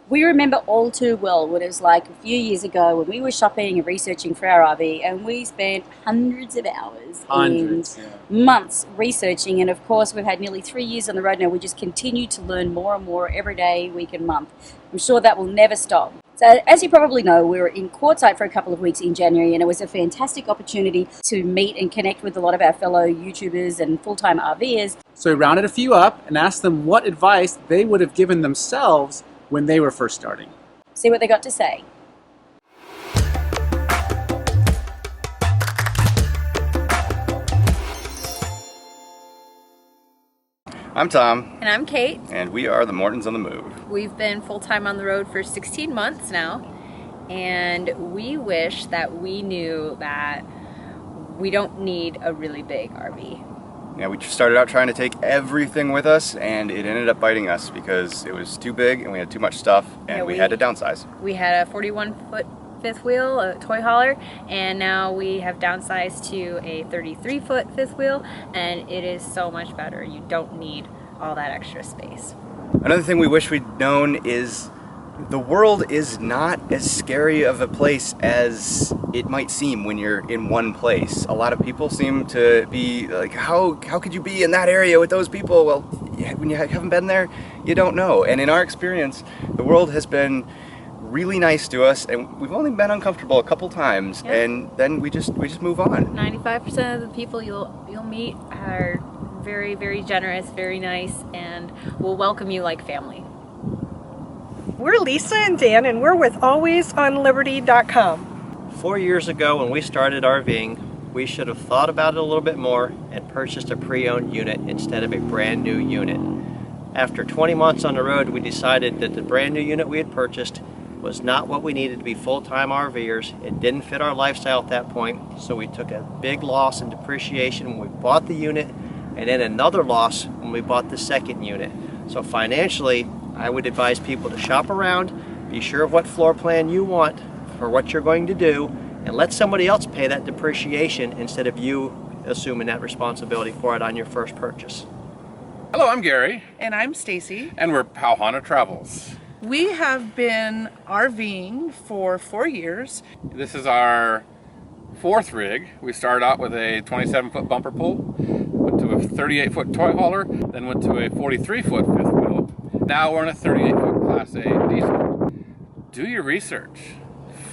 We remember all too well what it was like a few years ago when we were shopping and researching for our RV, and we spent hundreds of hours Hundreds, and yeah. months researching. And of course, we've had nearly 3 years on the road now. We just continue to learn more and more every day, week and month. I'm sure that will never stop. So as you probably know, we were in Quartzsite for a couple of weeks in January, and it was a fantastic opportunity to meet and connect with a lot of our fellow YouTubers and full-time RVers. So we rounded a few up and asked them what advice they would have given themselves when they were first starting. See what they got to say. I'm Tom. And I'm Kate. And we are the Mortons on the Move. We've been full-time on the road for 16 months now, and we wish that we knew that we don't need a really big RV. Yeah, we started out trying to take everything with us, and it ended up biting us because it was too big and we had too much stuff, and we had to downsize. We had a 41-foot fifth wheel, a toy hauler, and now we have downsized to a 33-foot fifth wheel, and it is so much better. You don't need all that extra space. Another thing we wish we'd known is the world is not as scary of a place as it might seem when you're in one place. A lot of people seem to be like, how could you be in that area with those people? Well, when you haven't been there, you don't know. And in our experience, the world has been really nice to us, and we've only been uncomfortable a couple times, and then we just move on. 95% of the people you'll meet are very, very generous, very nice, and will welcome you like family. We're Lisa and Dan, and we're with alwaysonliberty.com. 4 years ago when we started RVing, we should have thought about it a little bit more and purchased a pre-owned unit instead of a brand new unit. After 20 months on the road, we decided that the brand new unit we had purchased was not what we needed to be full-time RVers. It didn't fit our lifestyle at that point, so we took a big loss in depreciation when we bought the unit, and then another loss when we bought the second unit. So financially, I would advise people to shop around, be sure of what floor plan you want for what you're going to do, and let somebody else pay that depreciation instead of you assuming that responsibility for it on your first purchase. Hello, I'm Gary. And I'm Stacey. And we're Powhana Travels. We have been RVing for 4 years. This is our fourth rig. We started out with a 27-foot bumper pull, went to a 38-foot toy hauler, then went to a 43-foot fifth wheel. Now we're in a 38-foot Class A diesel. Do your research.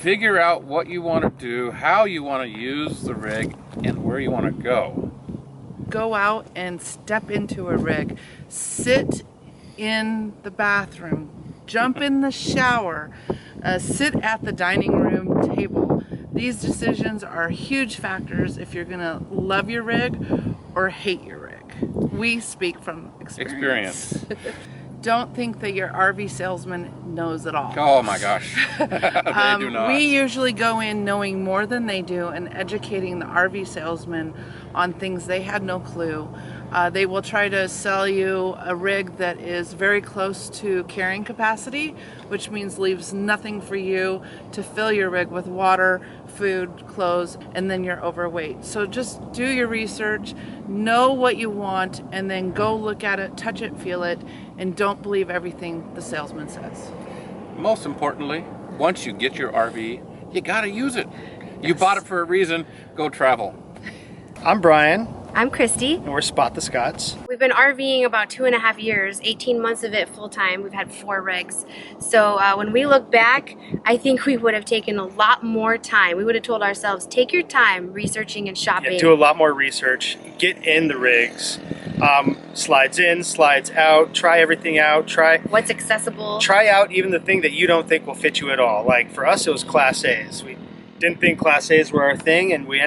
Figure out what you want to do, how you want to use the rig, and where you want to go. Go out and step into a rig. Sit in the bathroom. Jump in the shower. Sit at the dining room table. These decisions are huge factors if you're going to love your rig or hate your rig. We speak from experience. Don't think that your RV salesman knows it all. Oh my gosh, they do not. We usually go in knowing more than they do and educating the RV salesman on things they had no clue. They will try to sell you a rig that is very close to carrying capacity, which means leaves nothing for you to fill your rig with water, food, clothes, and then you're overweight. So just do your research, know what you want, and then go look at it, touch it, feel it, and don't believe everything the salesman says. Most importantly, once you get your RV, you gotta use it. You bought it for a reason, go travel. I'm Brian. I'm Christy. And we're Spot the Scots. We've been RVing about 2.5 years, 18 months of it full time. We've had 4 rigs. So when we look back, I think we would have taken a lot more time. We would have told ourselves, take your time researching and shopping. Yeah, do a lot more research. Get in the rigs. Slides in, slides out. Try everything out. Try what's accessible. Try out even the thing that you don't think will fit you at all. Like for us, it was Class A's. We didn't think Class A's were our thing, and we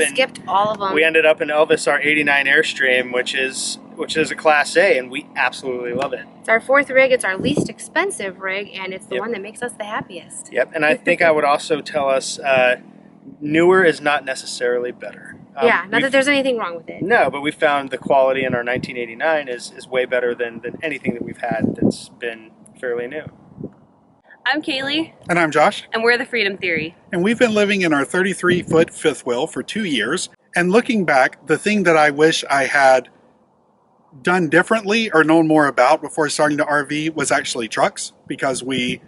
skipped all of them. We ended up in Elvis R89 Airstream, which is a Class A, and we absolutely love it. It's our 4th rig. It's our least expensive rig, and it's the one that makes us the happiest. Yep, and I think I would also tell us newer is not necessarily better. Yeah, not that there's anything wrong with it. No, but we found the quality in our 1989 is way better than anything that we've had that's been fairly new. I'm Kaylee. And I'm Josh. And we're the Freedom Theory. And we've been living in our 33-foot fifth wheel for 2 years. And looking back, the thing that I wish I had done differently or known more about before starting to RV was actually trucks, because we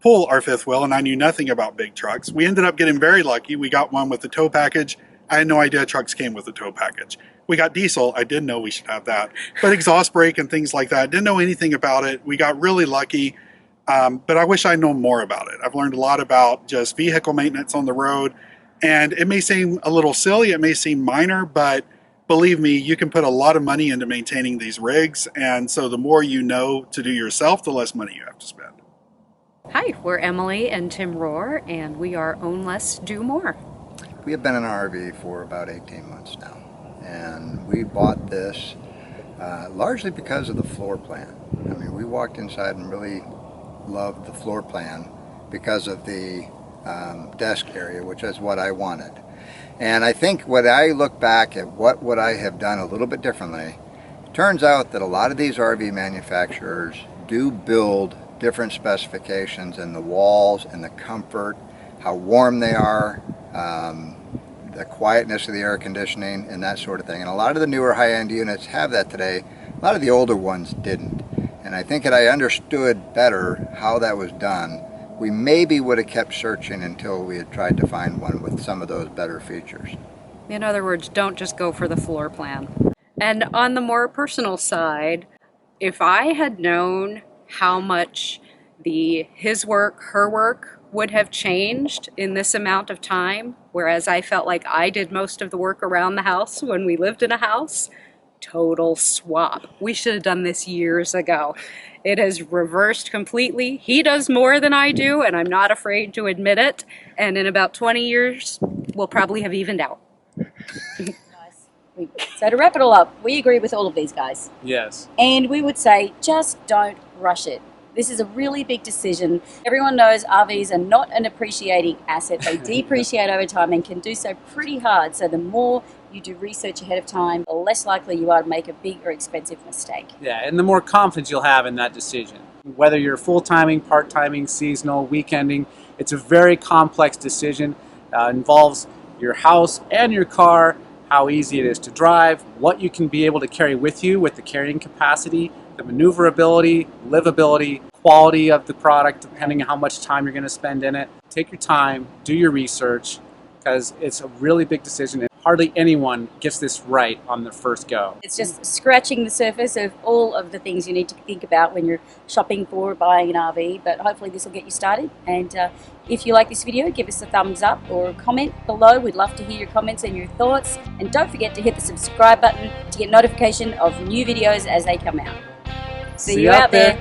pull our fifth wheel, and I knew nothing about big trucks. We ended up getting very lucky. We got one with the tow package. I had no idea trucks came with a tow package. We got diesel. I didn't know we should have that. But exhaust brake and things like that, didn't know anything about it. We got really lucky, but I wish I'd known more about it. I've learned a lot about just vehicle maintenance on the road, and it may seem a little silly, it may seem minor, but believe me, you can put a lot of money into maintaining these rigs, and so the more you know to do yourself, the less money you have to spend. Hi, we're Emily and Tim Rohr, and we are Own Less, Do More. We have been in an RV for about 18 months now, and we bought this largely because of the floor plan. I mean, we walked inside and really loved the floor plan because of the desk area, which is what I wanted. And I think when I look back at what would I have done a little bit differently, it turns out that a lot of these RV manufacturers do build different specifications in the walls and the comfort, how warm they are, the quietness of the air conditioning and that sort of thing. And a lot of the newer high-end units have that today. A lot of the older ones didn't. And I think that I understood better how that was done, we maybe would have kept searching until we had tried to find one with some of those better features. In other words, don't just go for the floor plan. And on the more personal side, if I had known how much his work, her work, would have changed in this amount of time, whereas I felt like I did most of the work around the house when we lived in a house, total swap. We should have done this years ago. It has reversed completely. He does more than I do, and I'm not afraid to admit it. And in about 20 years, we'll probably have evened out. So to wrap it all up, we agree with all of these guys. Yes. And we would say, just don't rush it. This is a really big decision. Everyone knows RVs are not an appreciating asset. They depreciate over time and can do so pretty hard. So the more you do research ahead of time, the less likely you are to make a big or expensive mistake. Yeah, and the more confidence you'll have in that decision. Whether you're full-timing, part-timing, seasonal, weekending, it's a very complex decision. Involves your house and your car, how easy it is to drive, what you can be able to carry with you with the carrying capacity, the maneuverability, livability, quality of the product, depending on how much time you're going to spend in it. Take your time, do your research, because it's a really big decision and hardly anyone gets this right on their first go. It's just scratching the surface of all of the things you need to think about when you're shopping for or buying an RV, but hopefully this will get you started. And if you like this video, give us a thumbs up or a comment below. We'd love to hear your comments and your thoughts. And don't forget to hit the subscribe button to get notification of new videos as they come out. See you out there.